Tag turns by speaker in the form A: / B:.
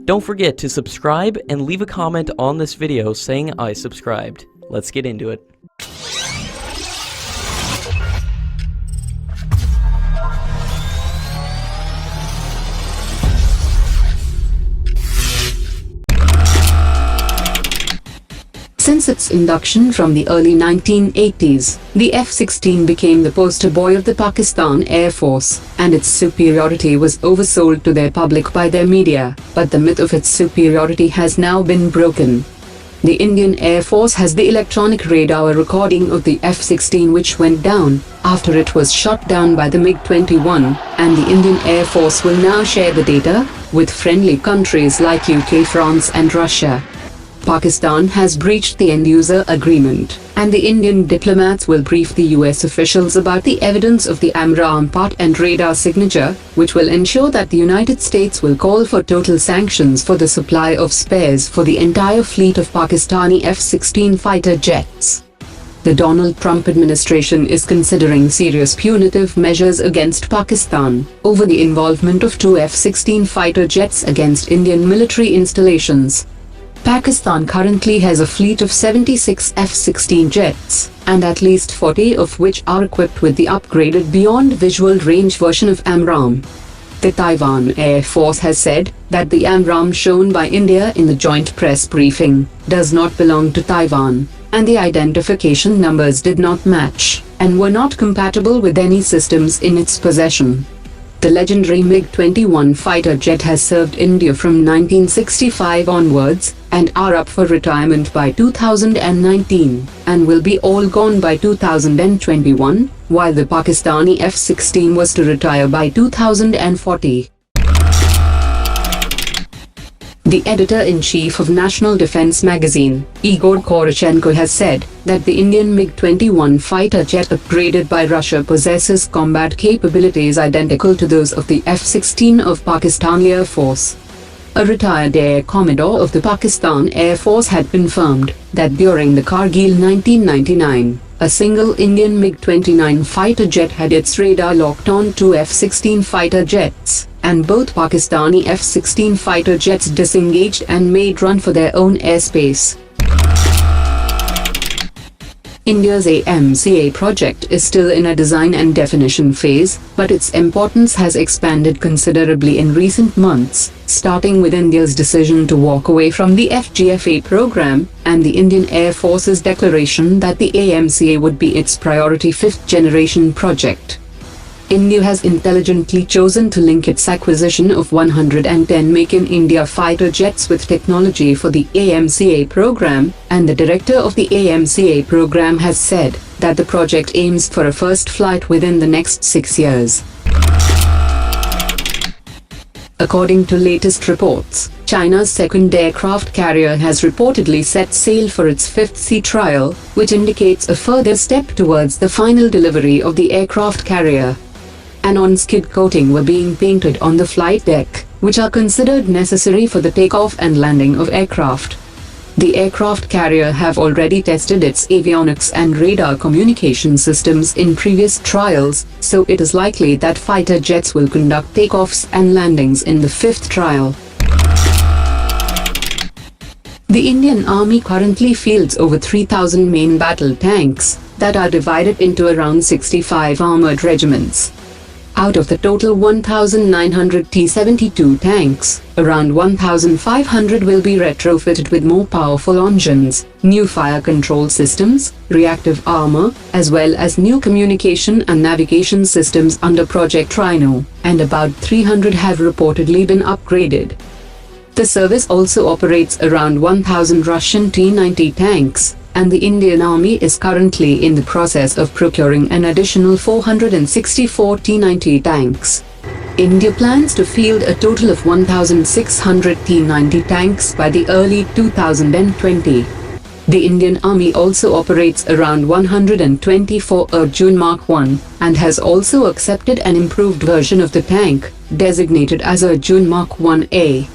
A: Don't forget to subscribe and leave a comment on this video saying I subscribed. Let's get into it.
B: Since its induction from the early 1980s, the F-16 became the poster boy of the Pakistan Air Force, and its superiority was oversold to their public by their media, but the myth of its superiority has now been broken. The Indian Air Force has the electronic radar recording of the F-16 which went down after it was shot down by the MiG-21, and the Indian Air Force will now share the data with friendly countries like UK, France and Russia. Pakistan has breached the end-user agreement, and the Indian diplomats will brief the US officials about the evidence of the AMRAAM part and radar signature, which will ensure that the United States will call for total sanctions for the supply of spares for the entire fleet of Pakistani F-16 fighter jets. The Donald Trump administration is considering serious punitive measures against Pakistan over the involvement of 2 F-16 fighter jets against Indian military installations. Pakistan currently has a fleet of 76 F-16 jets, and at least 40 of which are equipped with the upgraded Beyond Visual Range version of AMRAAM. The Taiwan Air Force has said that the AMRAAM shown by India in the joint press briefing does not belong to Taiwan, and the identification numbers did not match, and were not compatible with any systems in its possession. The legendary MiG-21 fighter jet has served India from 1965 onwards, and are up for retirement by 2019, and will be all gone by 2021, while the Pakistani F-16 was to retire by 2040. The editor-in-chief of National Defense magazine, Igor Korochenko, has said that the Indian MiG-21 fighter jet upgraded by Russia possesses combat capabilities identical to those of the F-16 of Pakistan Air Force. A retired Air Commodore of the Pakistan Air Force had confirmed that during the Kargil 1999, a single Indian MiG-29 fighter jet had its radar locked on 2 F-16 fighter jets, and both Pakistani F-16 fighter jets disengaged and made run for their own airspace. India's AMCA project is still in a design and definition phase, but its importance has expanded considerably in recent months, starting with India's decision to walk away from the FGFA program, and the Indian Air Force's declaration that the AMCA would be its priority fifth-generation project. India has intelligently chosen to link its acquisition of 110 Make in India fighter jets with technology for the AMCA program, and the director of the AMCA program has said that the project aims for a first flight within the next 6 years. According to latest reports, China's second aircraft carrier has reportedly set sail for its fifth sea trial, which indicates a further step towards the final delivery of the aircraft carrier. An on-skid coating were being painted on the flight deck, which are considered necessary for the takeoff and landing of aircraft. The aircraft carrier have already tested its avionics and radar communication systems in previous trials, so it is likely that fighter jets will conduct takeoffs and landings in the fifth trial. The Indian Army currently fields over 3,000 main battle tanks that are divided into around 65 armored regiments. Out of the total 1,900 T-72 tanks, around 1,500 will be retrofitted with more powerful engines, new fire control systems, reactive armor, as well as new communication and navigation systems under Project Rhino, and about 300 have reportedly been upgraded. The service also operates around 1,000 Russian T-90 tanks, and the Indian Army is currently in the process of procuring an additional 464 T-90 tanks. India plans to field a total of 1,600 T-90 tanks by the early 2020. The Indian Army also operates around 124 Arjun Mark I, and has also accepted an improved version of the tank, designated as Arjun Mark 1A.